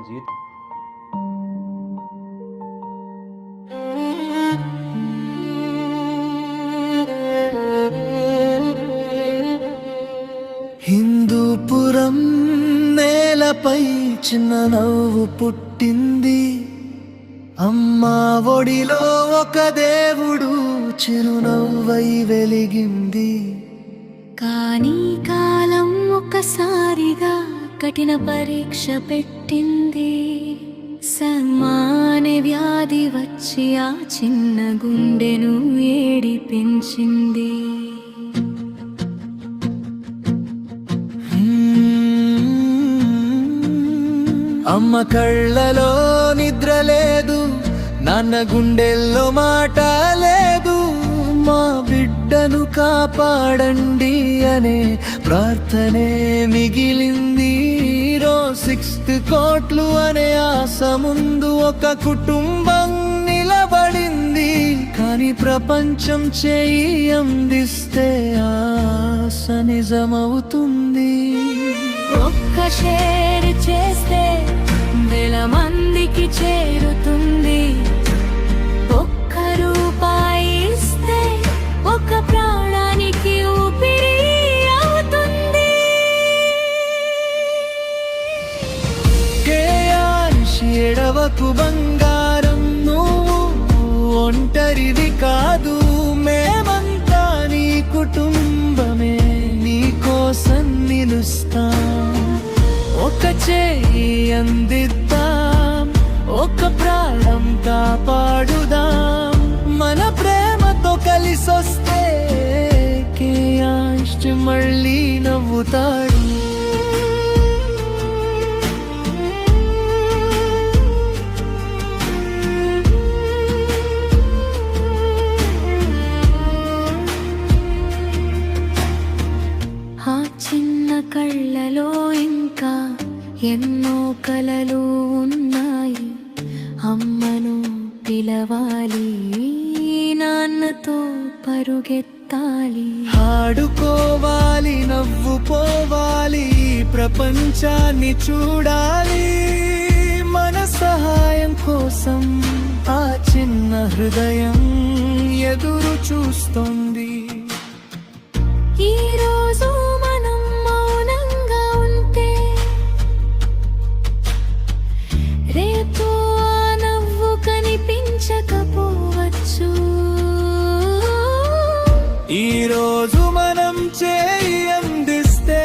జీవితం హిందూపురం నేలపై చిన్న నవ్వు పుట్టింది. అమ్మా ఒడిలో ఒక దేవుడు చిరునవ్వై వెలిగింది. కానీ కాలం ఒక్కసారిగా కఠిన పరీక్ష పెట్టింది. సన్మాన వ్యాధి వచ్చి ఆ చిన్న గుండెను ఏడి పెంచింది. అమ్మ కళ్ళలో నిద్ర లేదు, నాన్న గుండెల్లో మాట లేదు. మా బిడ్డను కాపాడండి అనే ప్రార్థనే మిగిలింది. 6th కోట్లు అనే ఆశ ముందు ఒక కుటుంబం నిలబడింది. కానీ ప్రపంచం చేయి అందిస్తే ఆశ నిజమవుతుంది. ఒక్క షేర్ చేస్తే 1000 మందికి చేరుతుంది. ఒక్క రూపాయి ఇస్తే ఒక ప్రాణానికి ఊపిరి అవుతుంది. ఎడవకు బంగారం, నువ్వు ఒంటరిది కాదు. మేమంతా నీ కుటుంబమే, నీ కోసం నిలుస్తాం. ఒక చేయి అందిద్దాం, ఒక ప్రాణం కాపాడుదాం. మన ప్రేమతో కలిసొస్తే కేయాన్ష్ మళ్ళీ నవ్వుతాడు. ఆ చిన్న కళ్ళలో ఇంకా ఎన్నో కలలు ఉన్నాయి. అమ్మను పిలవాలి, నాన్నతో పరుగెత్తాలి. ఆడుకోవాలి, నవ్వుకోవాలి, ప్రపంచాన్ని చూడాలి. మన సహాయం కోసం ఆ చిన్న హృదయం ఎదురు చూస్తోంది. ఈ రోజు మనం మౌనంగా ఉంటే రేపు ఆ నవ్వు కనిపించకపోవచ్చు. ఈ రోజు మనం చేయి అందిస్తే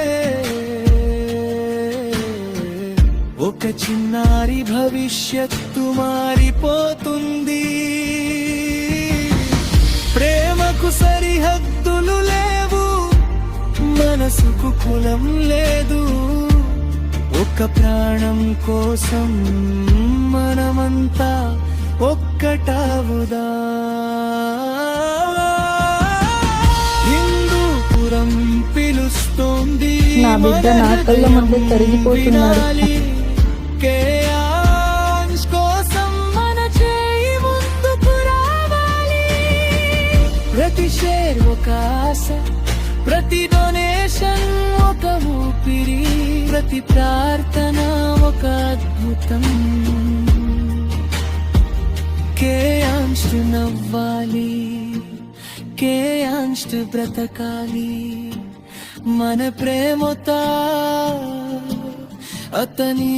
ఒక చిన్నారి భవిష్యత్తు మారిపోతుంది. ప్రేమకు సరిహద్దులు లేవు, మనసుకు కులం లేదు. ఒక ప్రాణం కోసం మనమంతా ఒక్కటవుదా. హిందూపురం పిలుస్తోంది, నా బిడ్డ నా కళ్ళ ముందే కరిగిపోతున్నాడు. కేయాన్స్ కోసం మన చేయి ముందుకు రావాలి. ప్రతి షేర్ ఒక ఆశ, ప్రతి డొనేషన్ ఒక ఊపిరి, ప్రతి ప్రార్థన ఒక అద్భుతం. కేయాన్స్ నవ్వాలి, కేయాన్స్ బ్రతకాలి. మన ప్రేమతో అతని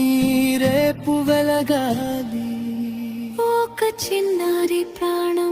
రేపు వెలగాలి. ఒక చిన్నారి ప్రాణం